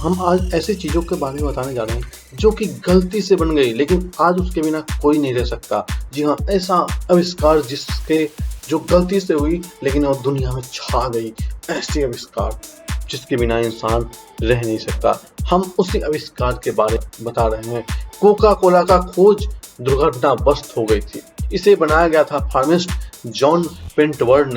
हम आज ऐसी चीज़ों के बारे में बताने जा रहे हैं जो कि गलती से बन गई, लेकिन आज उसके बिना कोई नहीं रह सकता। जी हाँ, ऐसा आविष्कार जिसके जो गलती से हुई लेकिन वो दुनिया में छा गई, ऐसी आविष्कार जिसके बिना इंसान रह नहीं सकता। हम उसी आविष्कार के बारे में बता रहे हैं। कोका कोला का खोज दुर्घटनावश हो गई थी। इसे बनाया गया था फार्मासिस्ट जॉन पेंटवर्ड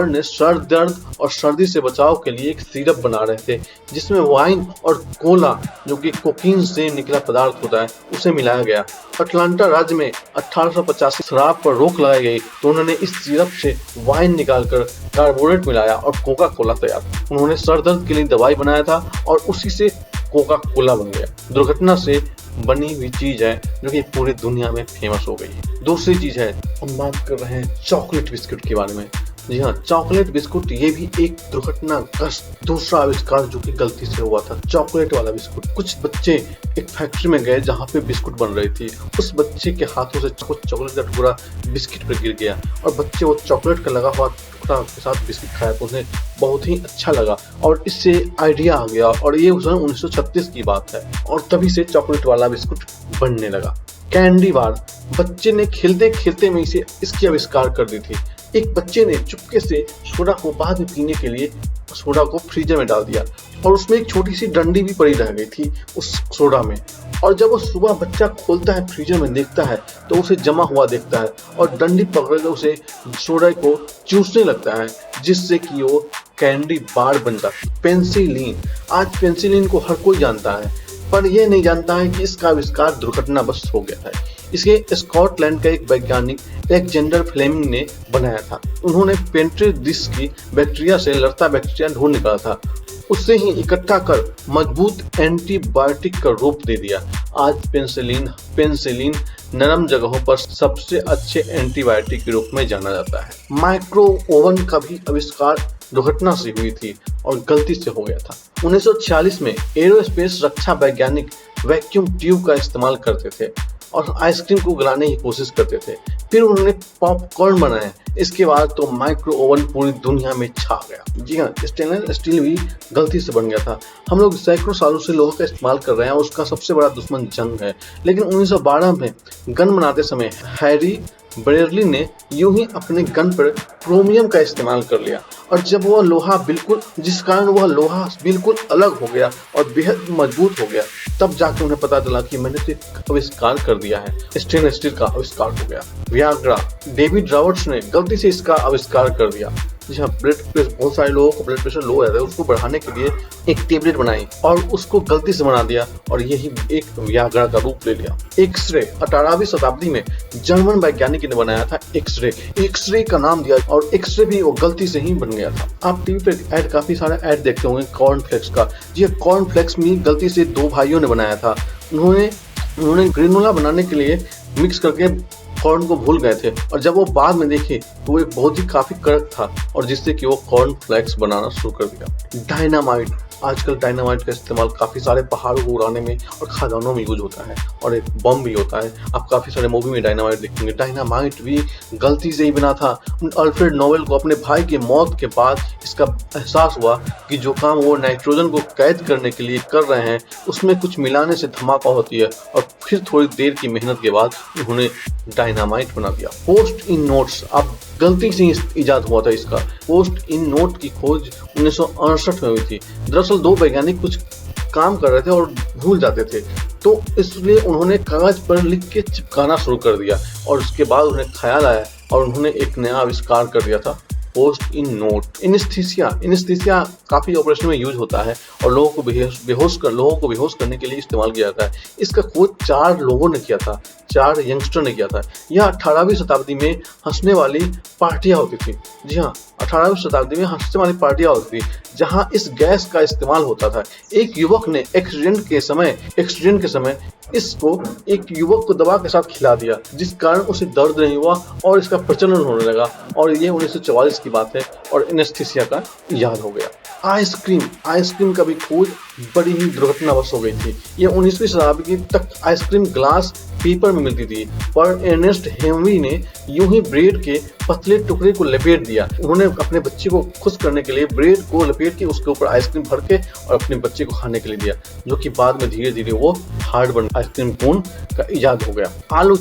ने सर दर्द और सर्दी से बचाव के लिए एक सिरप बना रहे थे जिसमें वाइन और कोला, जो कि कोकीन से निकला पदार्थ होता है, उसे मिलाया गया। अटलांटा राज्य में 1885 शराब पर रोक लगाई गई तो उन्होंने इस सिरप से वाइन निकालकर कार्बोनेट मिलाया और कोका कोला तैयार। उन्होंने सर दर्द के लिए दवाई बनाया था और उसी से कोका कोला बन गया। दुर्घटना से बनी हुई चीज है जो कि पूरी दुनिया में फेमस हो गई है। दूसरी चीज है, हम बात कर रहे हैं चॉकलेट बिस्कुट के बारे में। जी हाँ, चॉकलेट बिस्कुट ये भी एक दुर्घटनाग्रस्त दूसरा आविष्कार जो कि गलती से हुआ था। चॉकलेट वाला बिस्कुट, कुछ बच्चे एक फैक्ट्री में गए जहाँ पे बिस्कुट बन रही थी। उस बच्चे के हाथों से कुछ चॉकलेट का टुकड़ा बिस्किट पर गिर गया और बच्चे वो चॉकलेट का लगा हुआ टुकड़ा के साथ बिस्किट खाया तो उन्हें बहुत ही अच्छा लगा और इससे आइडिया आ गया और ये 1936 की बात है और तभी से चॉकलेट वाला बिस्कुट बनने लगा। कैंडी बार, बच्चे ने खेलते खेलते में इसकी आविष्कार कर दी थी। एक बच्चे ने चुपके से सोडा को बाद में पीने के लिए सोडा को फ्रीजर में डाल दिया और उसमें एक छोटी सी डंडी भी पड़ी रह गई थी उस सोडा में। और जब वो सुबह बच्चा खोलता है, फ्रीजर में देखता है तो उसे जमा हुआ देखता है और डंडी पकड़कर उसे सोडा को चूसने लगता है जिससे कि वो कैंडी बार बन जाती। पेंसिलिन, आज पेंसिलिन को हर कोई जानता है पर यह नहीं जानता है कि इसका आविष्कार दुर्घटनावश हो गया है। इसे स्कॉटलैंड का एक वैज्ञानिक एलेक्जेंडर फ्लेमिंग ने बनाया था। उन्होंने पेट्री डिश की बैक्टीरिया से लड़ता बैक्टीरिया ढूंढ निकाला था, उससे ही इकट्ठा कर मजबूत एंटीबायोटिक का रूप दे दिया। आज पेंसिलिन नरम जगहों पर सबसे अच्छे एंटीबायोटिक के रूप में जाना जाता है। माइक्रो ओवन का भी आविष्कार दुर्घटना से हुई थी और गलती से हो गया था। 1946 में एरोस्पेस रक्षा वैज्ञानिक वैक्यूम ट्यूब का इस्तेमाल करते थे और आइसक्रीम को गलाने की कोशिश करते थे। फिर उन्होंने पॉपकॉर्न बनाया। इसके बाद तो माइक्रो ओवन पूरी दुनिया में छा गया। जी हाँ, स्टेनलेस स्टील भी गलती से बन गया था। हम लोग सैकड़ों सालों से लोहे का इस्तेमाल कर रहे हैं और उसका सबसे बड़ा दुश्मन जंग है। लेकिन 1912 में गन बनाते समय हैरी ब्रेयरली ने यूं ही अपने गन पर क्रोमियम का इस्तेमाल कर लिया और जब वह लोहा जिस कारण वह लोहा बिल्कुल अलग हो गया और बेहद मजबूत हो गया, तब जाके उन्हें पता चला कि मैंने तो एक आविष्कार कर दिया है। स्टेनलेस स्टील का आविष्कार हो गया। वियाग्रा, डेविड रॉबर्ट्स ने गलती से इसका आविष्कार कर दिया। जी हाँ, बहुत सारे लोगों को ब्लड प्रेशर लो हो जाता है, उसको बढ़ाने के लिए एक टेबलेट बनाई और उसको गलती से बना दिया और यही एक वियाग्रा का रूप ले लिया। एक्सरे, 18वीं शताब्दी में जर्मन वैज्ञानिक ने बनाया था एक्सरे का नाम दिया और एक्सरे भी वो गलती से ही बन गया था। आप टीवी पे काफी सारे ऐड देखते होंगे कॉर्नफ्लेक्स का। जी, कॉर्नफ्लेक्स भी गलती से दो भाइयों ने बनाया था। उन्होंने ग्रेनोला बनाने के लिए मिक्स करके कॉर्न को भूल गए थे और जब वो बाद में देखे तो वो एक बहुत ही काफी कड़क था और जिससे कि वो कॉर्न फ्लेक्स बनाना शुरू कर दिया। डायनामाइट, आजकल डायनामाइट का इस्तेमाल काफी सारे पहाड़ों को उड़ाने में और खदानों में यूज होता है और एक बम भी होता है। आप काफी सारे मूवी में डायनामाइट देखेंगे। डायनामाइट भी गलती से ही बना था। अल्फ्रेड नोबेल को अपने भाई की मौत के बाद इसका एहसास हुआ कि जो काम वो नाइट्रोजन को कैद करने के लिए कर रहे हैं उसमें कुछ मिलाने से धमाका होती है और फिर थोड़ी देर की मेहनत के बाद उन्होंने डायनामाइट बना दिया। पोस्ट इन नोट्स, अब गलती से इजाद हुआ था इसका। पोस्ट इन नोट की खोज 1968 में हुई थी। दरअसल दो वैज्ञानिक कुछ काम कर रहे थे और भूल जाते थे तो इसलिए उन्होंने कागज पर लिख के चिपकाना शुरू कर दिया और उसके बाद उन्हें ख्याल आया और उन्होंने एक नया आविष्कार कर दिया था, पोस्ट इन नोट। एनेस्थीसिया काफी ऑपरेशन में यूज होता है और लोगों को बेहोश करने के लिए इस्तेमाल किया जाता है। इसका खोज 4 लोगों ने किया था, 4 यंगस्टर ने किया था। यह 18वीं शताब्दी में हंसने वाली पार्टियां होती थी। जी हाँ, 18वीं शताब्दी में हंसने वाली पार्टियां होती थी जहां इस गैस का इस्तेमाल होता था। एक युवक ने एक्सीडेंट के समय इसको एक युवक को दवा के साथ खिला दिया जिस कारण उसे दर्द नहीं हुआ और इसका प्रचलन होने लगा और ये 1944 की बात है और एनेस्थीसिया का इजाद हो गया। आइसक्रीम का भी खोज बड़ी ही दुर्घटनावश हो गई थी। ये 19वीं शताब्दी तक आइसक्रीम ग्लास पेपर में मिलती थी, पर अर्नेस्ट हेनरी ने यूं ही ब्रेड के पतले टुकड़े को लपेट दिया। उन्होंने अपने बच्चे को खुश करने के लिए ब्रेड को लपेट के उसके ऊपर आइसक्रीम भर के और अपने बच्चे को खाने के लिए दिया, जो कि बाद में धीरे धीरे वो हार्ड बन आइसक्रीम कोन का इजाद हो गया। आलू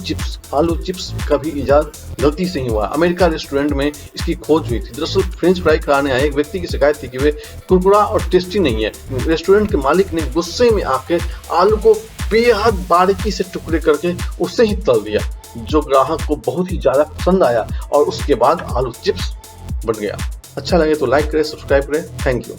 चिप्स का भी इजाद गलती से ही हुआ। अमेरिका रेस्टोरेंट में इसकी खोज हुई थी। दरअसल फ्रेंच फ्राई खाने आए एक व्यक्ति की शिकायत थी कि वे कुरकुरा और टेस्टी नहीं है। रेस्टोरेंट के मालिक ने गुस्से में आके आलू को बेहद बारीकी से टुकड़े करके उसे ही तल दिया, जो ग्राहक को बहुत ही ज्यादा पसंद आया और उसके बाद आलू चिप्स बन गया। अच्छा लगे तो लाइक करें, सब्सक्राइब करें। Thank you.